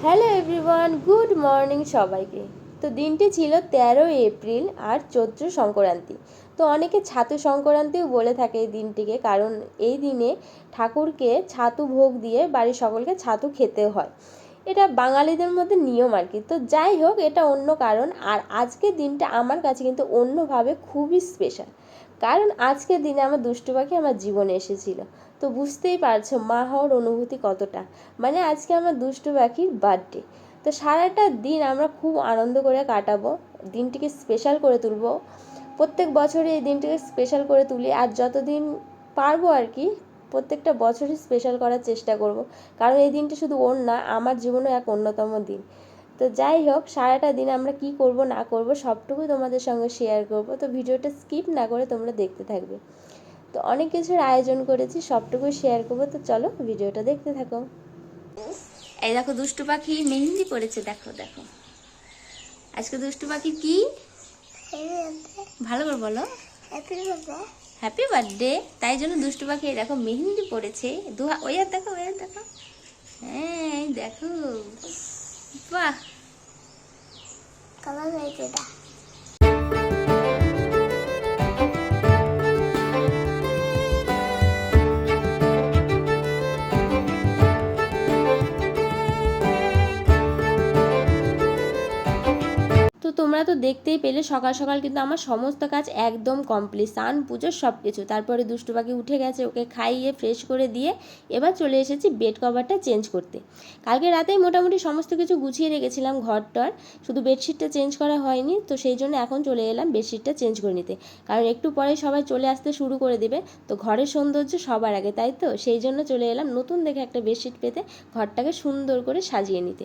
Hello everyone, good morning সবাইকে। তো দিনটি ছিল 13 এপ্রিল আর চৈত্র সংক্রান্তি। তো অনেকে ছাতু সংক্রান্তিও বলে থাকে এই দিনটিকে, কারণ এই দিনে ঠাকুরকে ছাতু ভোগ দিয়ে বাড়ির সকলকে ছাতু খেতে হয়। এটা বাঙালিদের মধ্যে নিয়ম আর কি। তো যাই হোক, এটা অন্য কারণ। আর আজকের দিনটা আমার কাছে কিন্তু অন্যভাবে খুবই স্পেশাল, কারণ আজকের দিনে আমার দুষ্টু পাখি আমার জীবনে এসেছিল। তো বুঝতেই পারছো মা হওয়ার অনুভূতি কতটা। মানে আজকে আমার দুষ্টু পাখির বার্থডে। তো সারাটা দিন আমরা খুব আনন্দ করে কাটাবো, দিনটিকে স্পেশাল করে তুলবো। প্রত্যেক বছরে এই দিনটিকে স্পেশাল করে তুলি, আর যতদিন পারবো আর কি প্রত্যেকটা বছরই স্পেশাল করার চেষ্টা করব, কারণ এই দিনটি শুধু ওর না, আমার জীবনে এক অন্যতম দিন। তো যাই হোক, সারাটা দিন আমরা কি করব না করব সবটুকুই তোমাদের সঙ্গে শেয়ার করব। তো ভিডিওটা স্কিপ না করে তোমরা দেখতে থাকবে। তো অনেক কিছুর আয়োজন করেছি, সবটুকুই শেয়ার করবো। তো চলো ভিডিওটা দেখতে থাকো। এই দেখো দুষ্টু পাখি মেহেন্দি পড়েছে, দেখো দেখো। আজকে দুষ্টু পাখি কি ভালো করে বলো, হ্যাপি বার্থডে। তাই জন্য দুষ্টু পাখি দেখো মেহেন্দি পড়েছে। ওই আর দেখো, ওই আর দেখো, হ্যাঁ দেখো, বাহ কালার হয়েছে এটা। তো তোমরা তো দেখতেই পেলে সকাল সকাল কিন্তু আমার সমস্ত কাজ একদম কমপ্লিট, স্নান পুজো সব কিছু। তারপরে দুষ্টু পাখি উঠে গেছে, ওকে খাইয়ে ফ্রেশ করে দিয়ে এবার চলে এসেছি বেড কভারটা চেঞ্জ করতে। কালকে রাতেই মোটামুটি সমস্ত কিছু গুছিয়ে রেখেছিলাম ঘরটার, শুধু বেডশিটটা চেঞ্জ করা হয়নি। তো সেই জন্য এখন চলে এলাম বেডশিটটা চেঞ্জ করে নিতে, কারণ একটু পরে সবাই চলে আসতে শুরু করে দেবে। তো ঘরের সৌন্দর্য সবার আগে, তাই তো সেই জন্য চলে এলাম নতুন দেখে একটা বেডশিট পেতে ঘরটাকে সুন্দর করে সাজিয়ে নিতে।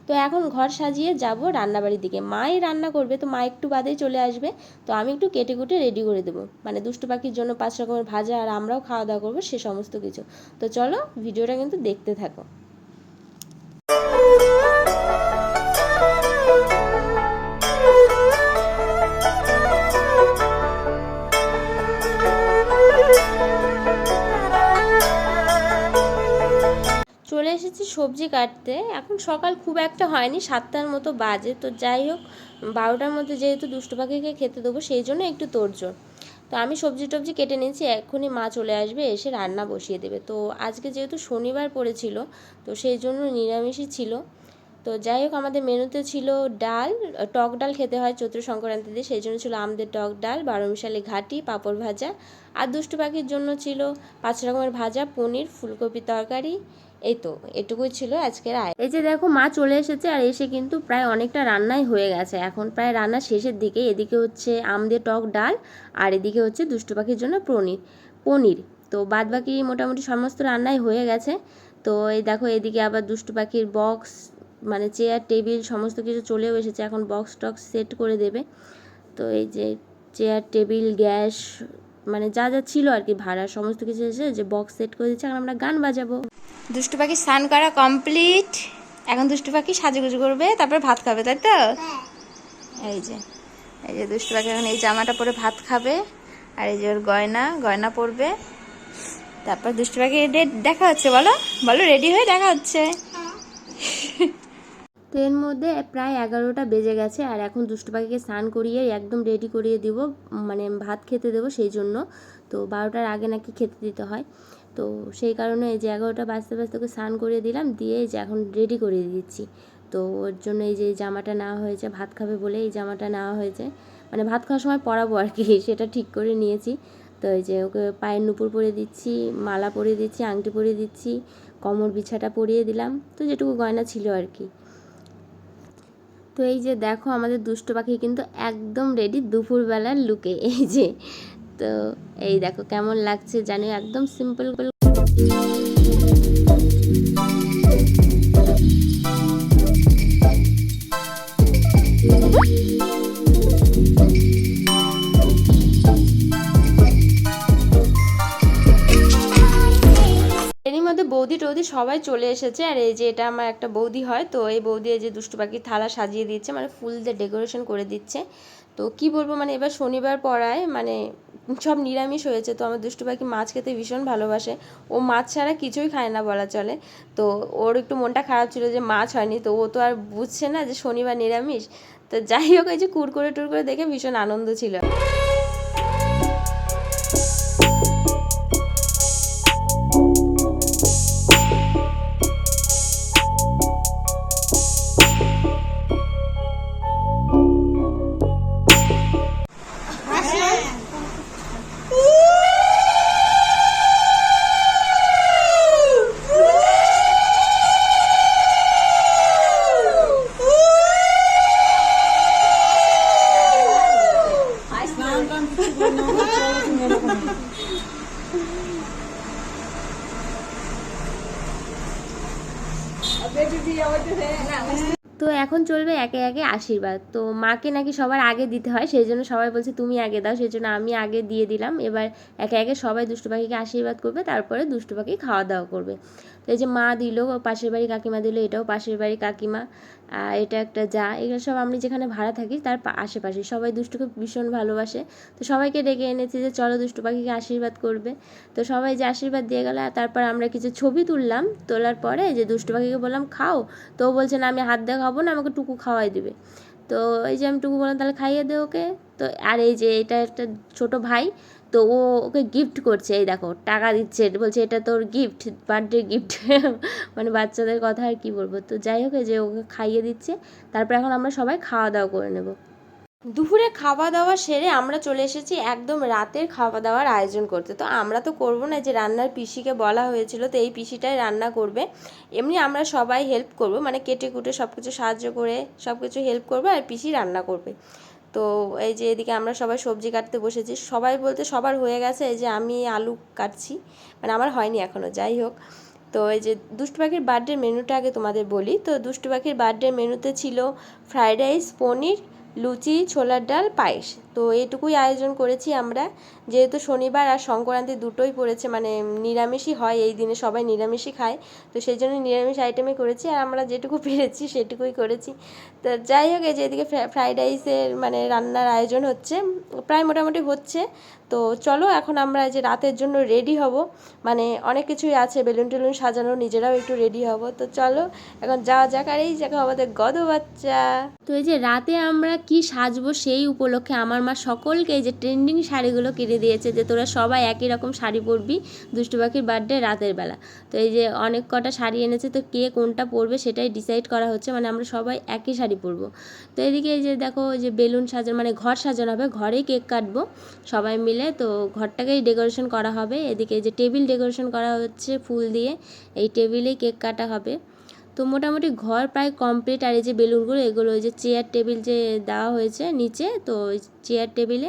তো এখন ঘর সাজিয়ে যাব রান্নাবাড়ির দিকে। মাই রান্না করবে, তো মা একটু বাদেই চলে আসবে। তো আমি একটু কেটে কুটে রেডি করে দেবো, মানে দুষ্টু পাখির জন্য 5 রকমের ভাজা, আর আমরাও খাওয়া দাওয়া করবো সে সমস্ত কিছু। তো চলো ভিডিওটা কিন্তু দেখতে থাকো। চলে এসেছি সবজি কাটতে। এখন সকাল খুব একটা হয়নি, 7টার মতো বাজে। তো যাই হোক, 12টার মধ্যে যেহেতু দুষ্টু পাখিকে খেতে দেবো সেই জন্য একটু তোড়জোড়। তো আমি সবজি টবজি কেটে নিয়েছি, এক্ষুনি মা চলে আসবে, এসে রান্না বসিয়ে দেবে। তো আজকে যেহেতু শনিবার পড়েছিল, তো সেই জন্য নিরামিষই ছিল। তো যাই হোক, আমাদের মেনুতে ছিল ডাল, টক ডাল খেতে হয় চৈত্র সংক্রান্তিতে, সেই জন্য ছিল আমাদের টক ডাল, 12 মিশালি ঘাটি, পাঁপড় ভাজা। আর দুষ্টু পাখির জন্য ছিল 5 রকমের ভাজা, পনির, ফুলকপি তরকারি। এই তো এটুকুই ছিল আজকের আয়। এই যে দেখো মা চলে এসেছে, আর এসে কিন্তু প্রায় অনেকটা রান্নাই হয়ে গেছে, এখন প্রায় রান্না শেষের দিকে। এদিকে হচ্ছে আম দিয়ে টক ডাল, আর এদিকে হচ্ছে দুষ্টু পাখির জন্য পনির। তো বাদ বাকি মোটামুটি সমস্ত রান্নাই হয়ে গেছে। তো এই দেখো এদিকে আবার দুষ্টু পাখির বক্স, মানে চেয়ার টেবিল সমস্ত কিছু চলেও এসেছে, এখন বক্স টক্স সেট করে দেবে। তো এই যে চেয়ার টেবিল গ্যাস, মানে যা যা ছিল আর কি ভাড়া সমস্ত কিছু এসে যে বক্স সেট করে দিচ্ছে, এখন আমরা গান বাজাবো। দুষ্টু পাখি স্নান করা কমপ্লিট, এখন দুষ্টু পাখি সাজুগুজু করবে, তারপরে ভাত খাবে, তাই তো? এই যে দুষ্টু পাখি এখন এই জামাটা পরে ভাত খাবে, আর এই যে ওর গয়না পরবে। তারপর দুষ্টু পাখি দেখা হচ্ছে, বলো বলো রেডি হয়ে দেখা হচ্ছে। তো এর মধ্যে প্রায় 11টা বেজে গেছে, আর এখন দুষ্টু পাখিকে স্নান করিয়ে একদম রেডি করিয়ে দিব, মানে ভাত খেতে দেবো সেই জন্য। তো 12টার আগে নাকি খেতে দিতে হয়, তো সেই কারণে এই যে 11টা বাজতে বাজতে ওকে স্নান করিয়ে দিলাম, দিয়ে এই যে এখন রেডি করিয়ে দিচ্ছি। তো ওর জন্য এই যে জামাটা নেওয়া হয়েছে, ভাত খাবে বলে এই জামাটা নেওয়া হয়েছে, মানে ভাত খাওয়ার সময় পরাবো আর কি, সেটা ঠিক করে নিয়েছি। তো এই যে ওকে পায়ের নুপুর পরিয়ে দিচ্ছি, মালা পরিয়ে দিচ্ছি, আংটি পরিয়ে দিচ্ছি, কোমর বিছাটা পরিয়ে দিলাম, তো যেটুকু গয়না ছিল আর কি। তো এই যে দেখো আমাদের দুষ্টু পাখি কিন্তু একদম রেডি দুপুরবেলার লুকে। এই যে, তো এই দেখো কেমন লাগছে জানি, একদম সিম্পল। এরই মধ্যে বৌদি টৌদি সবাই চলে এসেছে। আর এই যে এটা আমার একটা বৌদি হয়, তো এই বৌদি এই যে দুষ্টু পাখির থালা সাজিয়ে দিচ্ছে, মানে ফুল দিয়ে ডেকোরেশন করে দিচ্ছে। তো কি বলবো, মানে এবার শনিবার পড়ায় মানে সব নিরামিষ হয়েছে। তো আমার দুষ্টু পাখি মাছ খেতে ভীষণ ভালোবাসে, ও মাছ ছাড়া কিছুই খায় না বলা চলে। তো ওর একটু মনটা খারাপ ছিল যে মাছ হয়নি, তো ও তো আর বুঝছে না যে শনিবার নিরামিষ। তো যাই হোক, এই যে কুরকুরে টুরকুরে দেখে ভীষণ আনন্দ ছিল। তো এখন চলবে একে একে আশীর্বাদ। তো মাকে নাকি সবার আগে দিতে হয়, সেই জন্য সবাই বলছে তুমি আগে দাও, সেই জন্য আমি আগে দিয়ে দিলাম। এবার একে একে সবাই দুষ্টু পাখিকে আশীর্বাদ করবে, তারপরে দুষ্টু পাখি খাওয়া দাওয়া করবে। তো এই যে মা দিল, পাশের বাড়ি কাকিমা দিল, এটাও পাশের বাড়ি কাকিমা, এটা একটা যা, এগুলো সব আমি যেখানে ভাড়া থাকি তার আশেপাশে সবাই দুষ্টুকে ভীষণ ভালোবাসে। তো সবাইকে ডেকে এনেছি যে চলো দুষ্টু পাখিকে আশীর্বাদ করবে। তো সবাই যে আশীর্বাদ দিয়ে গেল, তারপর আমরা কিছু ছবি তুললাম। তোলার পরে যে দুষ্টু পাখিকে বললাম খাও, তো ও বলছে না আমি হাত দিয়ে খাবো না, আমাকে টুকু খাওয়াই দিবে। তো এই যে আমি টুকু বললাম তাহলে খাইয়ে দে ওকে। তো আর এই যে এটা একটা ছোট ভাই, তো ও ওকে গিফট করছে, এই দেখো টাকা দিচ্ছে, বলছে এটা তোর গিফট, বার্থডে গিফট। মানে বাচ্চাদের কথা আর কি বলবো। তো যাই হোক, এই যে ওকে খাইয়ে দিচ্ছে। তারপর এখন আমরা সবাই খাওয়া দাওয়া করে নেব। দুপুরে খাওয়া দাওয়া সেরে আমরা চলে এসেছি একদম রাতের খাওয়া দাওয়ার আয়োজন করতে। তো আমরা তো করবো না, যে রান্নার পিসিকে বলা হয়েছিল, তো এই পিসিটাই রান্না করবে। এমনি আমরা সবাই হেল্প করব, মানে কেটে কুটে সব কিছু সাহায্য করে সব কিছু হেল্প করবো, আর পিসি রান্না করবে। তো এই যে এদিকে আমরা সবাই সবজি কাটতে বসেছি, সবাই বলতে সবার হয়ে গেছে, এই যে আমি আলু কাটছি, মানে আমার হয়নি এখনও। যাই হোক, তো এই যে দুষ্টু পাখির বার্থডে মেনুটা আগে তোমাদের বলি। তো দুষ্টু পাখির বার্থডে মেনুতে ছিল ফ্রাইড রাইস, পনির, লুচি, ছোলার ডাল, পায়েস। তো এটুকুই আয়োজন করেছি আমরা, যেহেতু শনিবার আর সংক্রান্তি দুটোই পড়েছে, মানে নিরামিষই হয় এই দিনে, সবাই নিরামিষই খায়। তো সেই জন্য নিরামিষ আইটেমই করেছি, আর আমরা যেটুকু পেরেছি সেটুকুই করেছি। তো যাই হোক, এই যে এদিকে ফ্রাইড রাইসের মানে রান্নার আয়োজন হচ্ছে, প্রায় মোটামুটি হচ্ছে। তো চলো এখন আমরা যে রাতের জন্য রেডি হব, মানে অনেক কিছুই আছে, বেলুন টেলুন সাজানো, নিজেরাও একটু রেডি হব। তো চলো এখন যাওয়া যাক। আর এই জায়গা আমাদের গদ বাচ্চা। তো এই যে রাতে আমরা কি সাজবো সেই উপলক্ষে আমার মা সকলকে এই যে ট্রেন্ডিং শাড়িগুলো কিনে দিয়েছে, যে তোরা সবাই একই রকম শাড়ি পরবি দুষ্টু পাখির বার্থডে রাতের বেলা। তো এই যে অনেক কটা শাড়ি এনেছে, তো কে কোনটা পরবে সেটাই ডিসাইড করা হচ্ছে, মানে আমরা সবাই একই শাড়ি পরবো। তো এদিকে এই যে দেখো, ওই যে বেলুন সাজানো, মানে ঘর সাজানো হবে, ঘরেই কেক কাটবো সবাই মিলে। তো ঘরটাকেই ডেকোরেশন করা হবে। এদিকে এই যে টেবিল ডেকোরেশন করা হচ্ছে ফুল দিয়ে, এই টেবিলেই কেক কাটা হবে। তো মোটামুটি ঘর প্রায় কমপ্লিট। আর এই যে বেলুনগুলো, এগুলো ওই যে চেয়ার টেবিল যে দেওয়া হয়েছে নিচে, তো ওই চেয়ার টেবিলে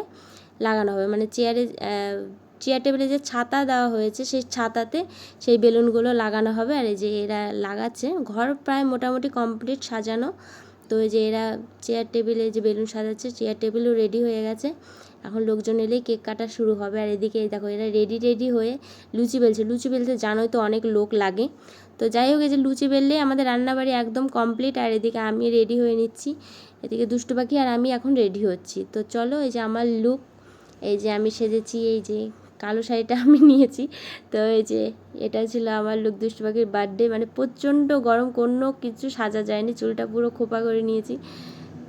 লাগানো হবে, মানে চেয়ার টেবিলে যে ছাতা দেওয়া হয়েছে সেই ছাতাতে সেই বেলুনগুলো লাগানো হবে। আর এই যে এরা লাগাচ্ছে, ঘর প্রায় মোটামুটি কমপ্লিট সাজানো। তো এই যে এরা চেয়ার টেবিলে যে বেলুন সাজাচ্ছে, চেয়ার টেবিলও রেডি হয়ে গেছে, এখন লোকজন এলেই কেক কাটা শুরু হবে। আর এদিকে দেখো এরা রেডি হয়ে লুচি বেলছে। লুচি বেলতে জানোই তো অনেক লোক লাগে। তো যাই হোক, এই যে লুচি বেললেই আমাদের রান্নাবাড়ি একদম কমপ্লিট। আর এদিকে আমি রেডি হয়ে নিচ্ছি, এদিকে দুষ্টু পাখি আর আমি এখন রেডি হচ্ছি। তো চলো, এই যে আমার লুক, এই যে আমি সেজেছি, এই যে কালো শাড়িটা আমি নিয়েছি। তো এই যে এটা ছিল আমার লুক দুষ্টু পাখির বার্থডে, মানে প্রচণ্ড গরম, কোনো কিছু সাজা যায়নি, চুলটা পুরো খোপা করে নিয়েছি।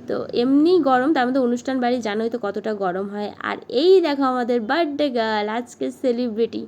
তো এমনি গরম, তার মধ্যে অনুষ্ঠান বাড়ি জানোই তো কতটা গরম হয়। আর এই দেখো আমাদের বার্থডে গার্ল, আজকে সেলিব্রিটি।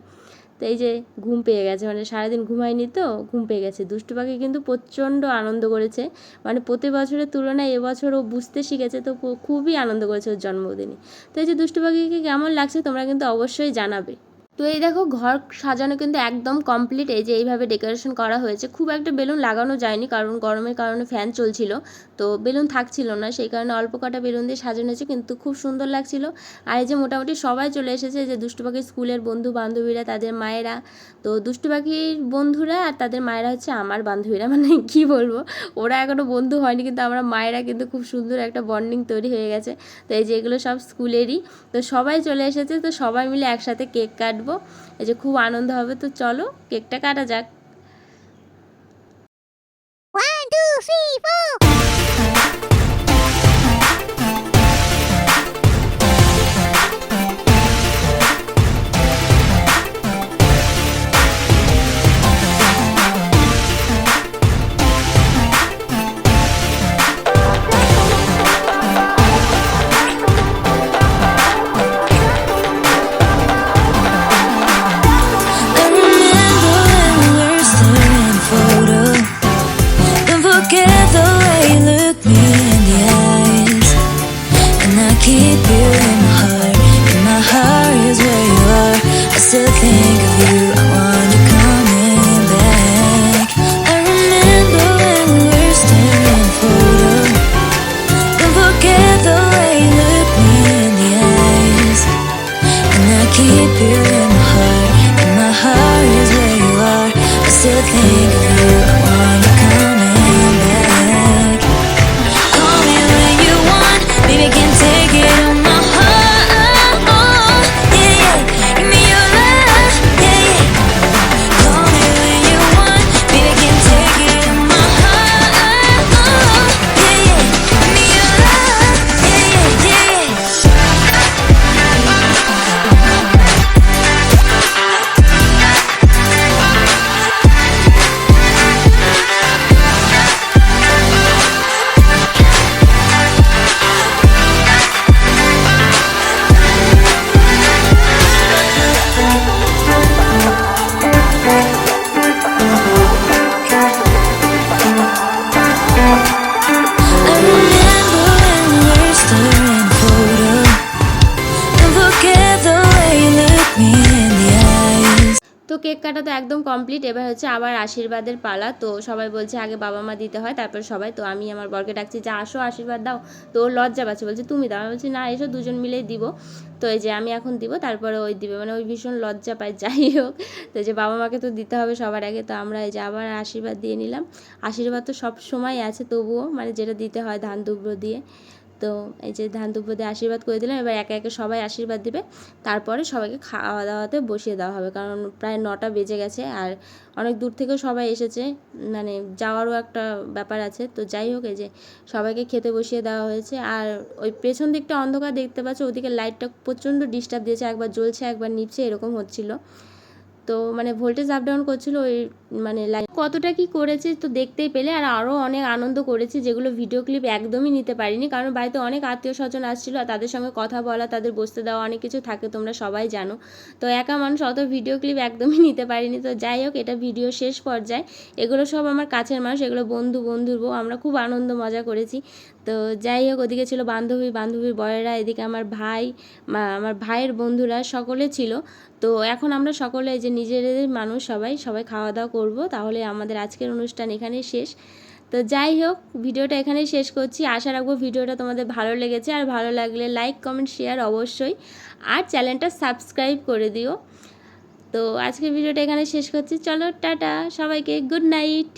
তো এই যে ঘুম পেয়ে গেছে, মানে সারাদিন ঘুমায়নি তো ঘুম পেয়ে গেছে। দুষ্টু পাখি কিন্তু প্রচণ্ড আনন্দ করেছে, মানে প্রতি বছরের তুলনায় এবছর ও বুঝতে শিখেছে, তো খুবই আনন্দ করেছে ওর জন্মদিনে। তো এই যে দুষ্টু পাখিকে কেমন লাগছে তোমরা কিন্তু অবশ্যই জানাবে। তো এই দেখো ঘর সাজানো কিন্তু একদম কমপ্লিট। এই যে এইভাবে ডেকোরেশন করা হয়েছে, খুব একটা বেলুন লাগানো যায়নি, কারণ গরমের কারণে ফ্যান চলছিল, তো বেলুন থাকছিল না, সেই কারণে অল্প কটা বেলুন দিয়ে সাজানো হয়েছে, কিন্তু খুব সুন্দর লাগছিল। আর এই যে মোটামুটি সবাই চলে এসেছে, যে দুষ্টু পাখির স্কুলের বন্ধু বান্ধবীরা, তাদের মায়েরা। তো দুষ্টু পাখির বন্ধুরা আর তাদের মায়েরা হচ্ছে আমার বান্ধবীরা, মানে কি বলবো, ওরা এখনও বন্ধু হয়নি, কিন্তু আমরা মায়েরা কিন্তু খুব সুন্দর একটা বন্ডিং তৈরি হয়ে গেছে। তো এই যে এগুলো সব স্কুলেরই। তো সবাই চলে এসেছে, তো সবাই মিলে একসাথে কেক কাটবো, এই যে খুব আনন্দ হবে। তো চলো কেকটা কাটা যাক। তো কেক কাটা তো একদম কমপ্লিট। এবার হচ্ছে আবার আশীর্বাদের পালা। তো সবাই বলছে আগে বাবা মা দিতে হয় তারপর সবাই। তো আমি আমার বরকে ডাকছি যে আসো আশীর্বাদ দাও। তো ওর লজ্জা পাচ্ছে, বলছে তুমি দাও। আমি বলছি না এসো দুজন মিলেই দিব। তো এই যে আমি এখন দিব, তারপরে ওই দিবে, মানে ওই ভীষণ লজ্জা পায়। যাই হোক, তো যে বাবা মাকে তো দিতে হবে সবার আগে। তো আমরা এই যে আবার আশীর্বাদ দিয়ে নিলাম। আশীর্বাদ তো সব সময় আছে, তবুও মানে যেটা দিতে হয় ধান দুব্র দিয়ে। তো এই যে ধান দুব্র দিয়ে আশীর্বাদ করে দিলাম। এবার একে একে সবাই আশীর্বাদ দিবে, তারপরে সবাইকে খাওয়া দাওয়াতে বসিয়ে দেওয়া হবে, কারণ প্রায় 9টা বেজে গেছে আর অনেক দূর থেকেও সবাই এসেছে, মানে যাওয়ারও একটা ব্যাপার আছে। তো যাই হোক, এই যে সবাইকে খেতে বসিয়ে দেওয়া হয়েছে। আর ওই পেছন দিকটা অন্ধকার দেখতে পাচ্ছ, ওদিকে লাইটটা প্রচণ্ড ডিস্টার্ব দিয়েছে, একবার জ্বলছে একবার নিভছে এরকম হচ্ছিলো। তো মানে ভোল্টেজ আপ ডাউন করছিল ওই মানে লাইন। কতটা কি করেছি তো দেখতেই পেলে। আর আরও অনেক আনন্দ করেছি, যেগুলো ভিডিও ক্লিপ একদমই নিতে পারিনি, কারণ বাড়িতে অনেক আত্মীয় স্বজন আসছিলো আর তাদের সঙ্গে কথা বলা, তাদের বসতে দেওয়া, অনেক কিছু থাকে, তোমরা সবাই জানো। তো একা মানুষ অত ভিডিও ক্লিপ একদমই নিতে পারিনি। তো যাই হোক, এটা ভিডিও শেষ পর্যায়ে। এগুলো সব আমার কাছের মানুষ, এগুলো বন্ধুর বউ, আমরা খুব আনন্দ মজা করেছি। তো যাই হোক, ওদিকে ছিল বান্ধবীর বরেরা, এদিকে আমার ভাই, আমার ভাইয়ের বন্ধুরা সকলে ছিল। তো এখন আমরা সকলে এই যে নিজেদের মানুষ সবাই খাওয়া দাওয়া করবো, তাহলে আমাদের আজকের অনুষ্ঠান এখানেই শেষ। তো যাই হোক, ভিডিওটা এখানেই শেষ করছি। আশা রাখবো ভিডিওটা তোমাদের ভালো লেগেছে, আর ভালো লাগলে লাইক কমেন্ট শেয়ার অবশ্যই, আর চ্যানেলটা সাবস্ক্রাইব করে দিও। তো আজকের ভিডিওটা এখানে শেষ করছি। চলো টাটা সবাইকে, গুড নাইট।